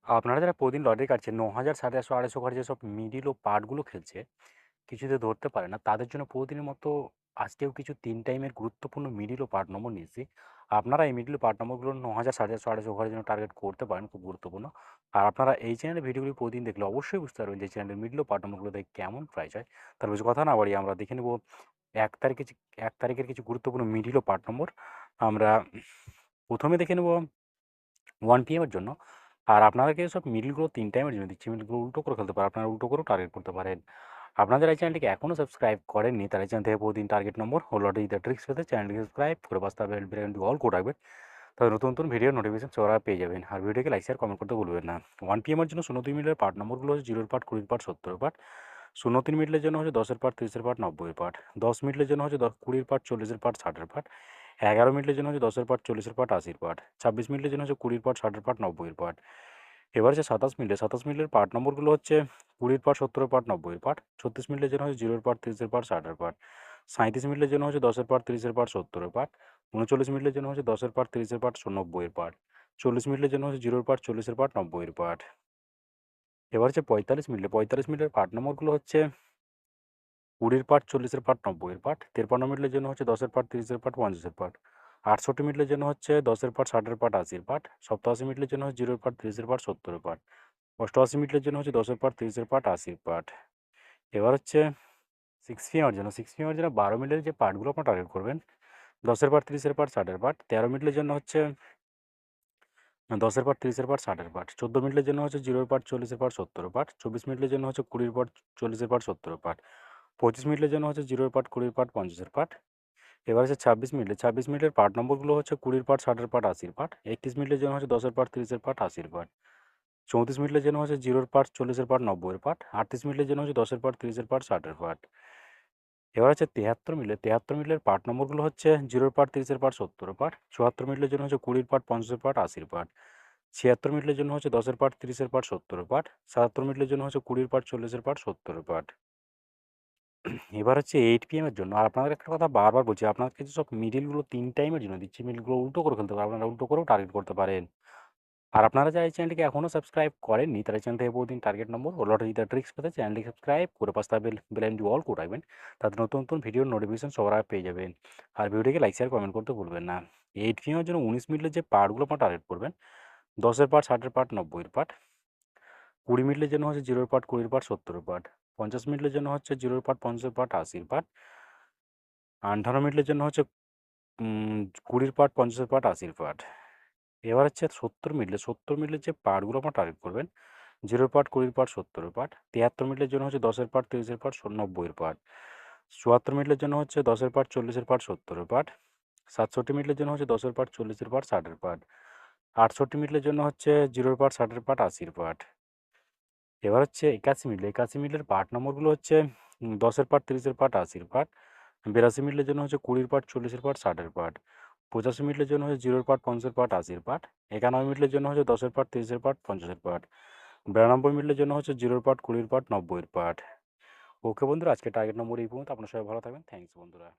আপনারা যারা প্রতিদিন লটারি কাটছেন ৯,০০০, ৮৫০, ২৫০ করে যেসব মিডল ও পার্টগুলো খেলছে, কিছুতে ধরতে পারে না, তাদের জন্য প্রতিদিনের মতো আজকেও কিছু ৩ টাইমের গুরুত্বপূর্ণ মিডল ও পার্ট নম্বর নিয়েছি। আপনারা এই মিডল ও পার্ট নম্বরগুলো ৯,০০০, ৮৫০, ২৫০ ওভারের জন্য টার্গেট করতে পারেন, খুব গুরুত্বপূর্ণ। আর আপনারা এই চ্যানেলের ভিডিওগুলি প্রতিদিন দেখলে অবশ্যই বুঝতে পারবেন যে চ্যানেলের মিডল ও পার্ট নম্বরগুলোতে কেমন প্রাইস হয়। তার বেশি কথা না বাড়িয়ে আমরা দেখে নেব ১ তারিখে ১ তারিখের কিছু গুরুত্বপূর্ণ মিডল ও পার্ট নম্বর। আমরা প্রথমে দেখে নেব 1 PM এর জন্য। আর আপনাদেরকে সব মিডলগুলো ৩ টাইমের জন্য দিচ্ছি। মিডলগুলো উল্টো করে খেলতে পারেন। আপনারা উল্টো করেও টার্গেট করতে পারেন। আপনারা যারা এই চ্যানেলটিকে এখনও সাবস্ক্রাইব করেননি, তারা এই চ্যানেল থেকে প্রতিদিন টার্গেট নম্বর ও লটারিতে ট্রিক্স পেতে চ্যানেলটিকে সাবস্ক্রাইব করে পাশে থাকা বেল আইকনটি অল করে রাখবেন। তবে নতুন নতুন ভিডিওর নোটিফিকেশন সবার আগে পেয়ে যাবেন। আর ভিডিওকে লাইক, শেয়ার, কমেন্ট করতে ভুলবেন না। 1 PM এর জন্য ০২ মিনিটের পার্ট নম্বরগুলো হচ্ছে 0 এর পার্ট, 20 এর পার্ট, 70 এর পার্ট। ০৩ মিনিটের জন্য হচ্ছে 10 এর পার্ট, 30 এর পার্ট, 90 এর পার্ট। 10 মিনিটের জন্য হচ্ছে 20 এর পার্ট, 40 এর পার্ট, 60 এর পার্ট। 11 মিনিটের জন্য হচ্ছে 10 এর পার্ট, 40 এর পার্ট, 80 এর পার্ট। 26 মিনিটের জন্য হচ্ছে 20 এর পার্ট, 60 এর পার্ট, 90 এর পার্ট। এবার হচ্ছে 27 মিনিটের পার্ট নম্বরগুলো হচ্ছে 20 এর পার্ট, 70 এর পার্ট, 90 এর পার্ট। 36 মিনিটের জন্য হচ্ছে 0 এর পার্ট, 30 এর পার্ট, 60 এর পার্ট। 37 মিনিটের জন্য হচ্ছে 10 এর পার্ট, 30 এর পার্ট, 70 এর পার্ট। 39 মিনিটের জন্য হচ্ছে 10 এর পার্ট, 30 এর পার্ট, 90 এর পার্ট। 40 মিনিটের জন্য হচ্ছে 0 এর পার্ট, 40 এর পার্ট, 90 এর পার্ট। এবার হচ্ছে 45 মিনিটের পার্ট নম্বরগুলো হচ্ছে 20 এর পার্ট, 40 এর পার্ট, 90 এর পার্ট। 53 মিনিটের জন্য হচ্ছে 10 এর পার্ট, 30 এর পার্ট, 50 এর পার্ট। 68 মিনিটের জন্য হচ্ছে 10 এর পার্ট, 60 এর পার্ট, 80 এর পার্ট। 87 মিনিটের জন্য হচ্ছে 0 এর পার্ট, 30 এর পার্ট, 70 এর পার্ট। 88 মিনিটের জন্য হচ্ছে 10 এর পার্ট, 30 এর পার্ট, 80 এর পার্ট। এবার হচ্ছে 6 PM এর জন্য 12 মিনিটের যে পার্টগুলো আপনারা টার্গেট করবেন, 10 এর পার্ট, 30 এর পার্ট, 60 এর পার্ট। 13 মিনিটের জন্য হচ্ছে 10 এর পার্ট, 30 এর পার্ট, 60 এর পার্ট। 14 মিনিটের জন্য হচ্ছে 0 এর পার্ট, 40 এর পার্ট, 70 এর পার্ট। 24 মিনিটের জন্য হচ্ছে 20 এর পার্ট, 40 এর পার্ট, 70 এর পার্ট। 25 মিনিটের জন্য হচ্ছে 0 এর পার্ট, 20 এর পার্ট, 50 এর পার্ট। এবার হচ্ছে 26 মিনিটের পার্ট নম্বরগুলো হচ্ছে 20 এর পার্ট, 60 এর পার্ট, 80 এর পার্ট। 31 মিনিটের জন্য হচ্ছে 10 এর পার্ট, 30 এর পার্ট, 80 এর পার্ট। 34 মিনিটের জন্য হচ্ছে 0 এর পার্ট, 40 এর পার্ট, 90 এর পার্ট। 38 মিনিটের জন্য হচ্ছে 10 এর পার্ট, 30 এর পার্ট, 60 এর পার্ট। এবার হচ্ছে 73 মিনিটের পার্ট নম্বরগুলো হচ্ছে 0 এর পার্ট, 30 এর পার্ট, 70 এর পার্ট। 74 মিনিটের জন্য হচ্ছে 20 এর পার্ট, 50 এর পার্ট, 80 এর পার্ট। 76 মিনিটের জন্য হচ্ছে 10 এর পার্ট, 30 এর পার্ট, 70 এর পার্ট। 77 মিনিটের জন্য হচ্ছে 20 এর পার্ট, 40 এর পার্ট, 70 এর পার্ট। এবার হচ্ছে 8 PM এর জন্য। আর আপনাদের একটা কথা বারবার বলছি, আপনাদেরকে যে সব মিডলগুলো ৩ টাইমের জন্য দিচ্ছি, মিডলগুলো উল্টো করে ফেলতে পারেন। আপনারা উল্টো করেও টার্গেট করতে পারেন। আর আপনারা যারা এই চ্যানেলটিকে এখনও সাবস্ক্রাইব করেননি, তারা এই চ্যানেল থেকে প্রতিদিন টার্গেট নম্বর ও লটারি জিতার ট্রিক্স পেতে চ্যানেলটি সাবস্ক্রাইব করে পাশে থাকা বেল আইকনটি অল করে রাখবেন। তাতে নতুন নতুন ভিডিওর নোটিফিকেশন সবার আগে পেয়ে যাবেন। আর ভিডিওটিকে লাইক, শেয়ার, কমেন্ট করতে ভুলবেন না। 8 PM এর জন্য 19 মিনিটের যে পার্টগুলো আপনারা টার্গেট করবেন, 10 এর পার্ট, 60 এর পার্ট, 90 এর পার্ট। 20 মিনিটের জন্য হচ্ছে 0 এর পার্ট, 20 এর পার্ট, 70 এর পার্ট। 50 মিনিটের জন্য হচ্ছে 0 এর পার্ট, 50 এর পার্ট, 80 এর পার্ট। 58 মিনিটের জন্য হচ্ছে 20 এর পার্ট, 50 এর পার্ট, 80 এর পার্ট। এবার হচ্ছে 70 মিনিটের যে পার্টগুলো আপনারা টার্গেট করবেন, 0 এর পার্ট, 20 এর পার্ট, 70 এর পার্ট। 73 মিনিটের জন্য হচ্ছে 10 এর পার্ট, 30 এর পার্ট, 90 এর পার্ট। 74 মিনিটের জন্য হচ্ছে 10 এর পার্ট, 40 এর পার্ট, 70 এর পার্ট। 67 মিনিটের জন্য হচ্ছে 10 এর পার্ট, 40 এর পার্ট, 60 এর পার্ট। 68 মিনিটের জন্য হচ্ছে 0 এর পার্ট, 60 এর পার্ট, 80 এর পার্ট। এবার হচ্ছে 81 মিনিটের পার্ট নম্বরগুলো হচ্ছে 10 এর পার্ট, 30 এর পার্ট, 80 এর পার্ট। 82 মিনিটের জন্য হচ্ছে 20 এর পার্ট, 40 এর পার্ট, 60 এর পার্ট। 85 মিনিটের জন্য হচ্ছে 0 এর পার্ট, 50 এর পার্ট, 80 এর পার্ট। 91 মিনিটের জন্য হচ্ছে 10 এর পার্ট, 30 এর পার্ট, 50 এর পার্ট। 92 মিনিটের জন্য হচ্ছে 0 এর পার্ট, 20 এর পার্ট, 90 এর পার্ট। ওকে বন্ধুরা, আজকে টার্গেট নম্বর এই পর্যন্ত। আপনারা সবাই ভালো থাকবেন। থ্যাংকস বন্ধুরা।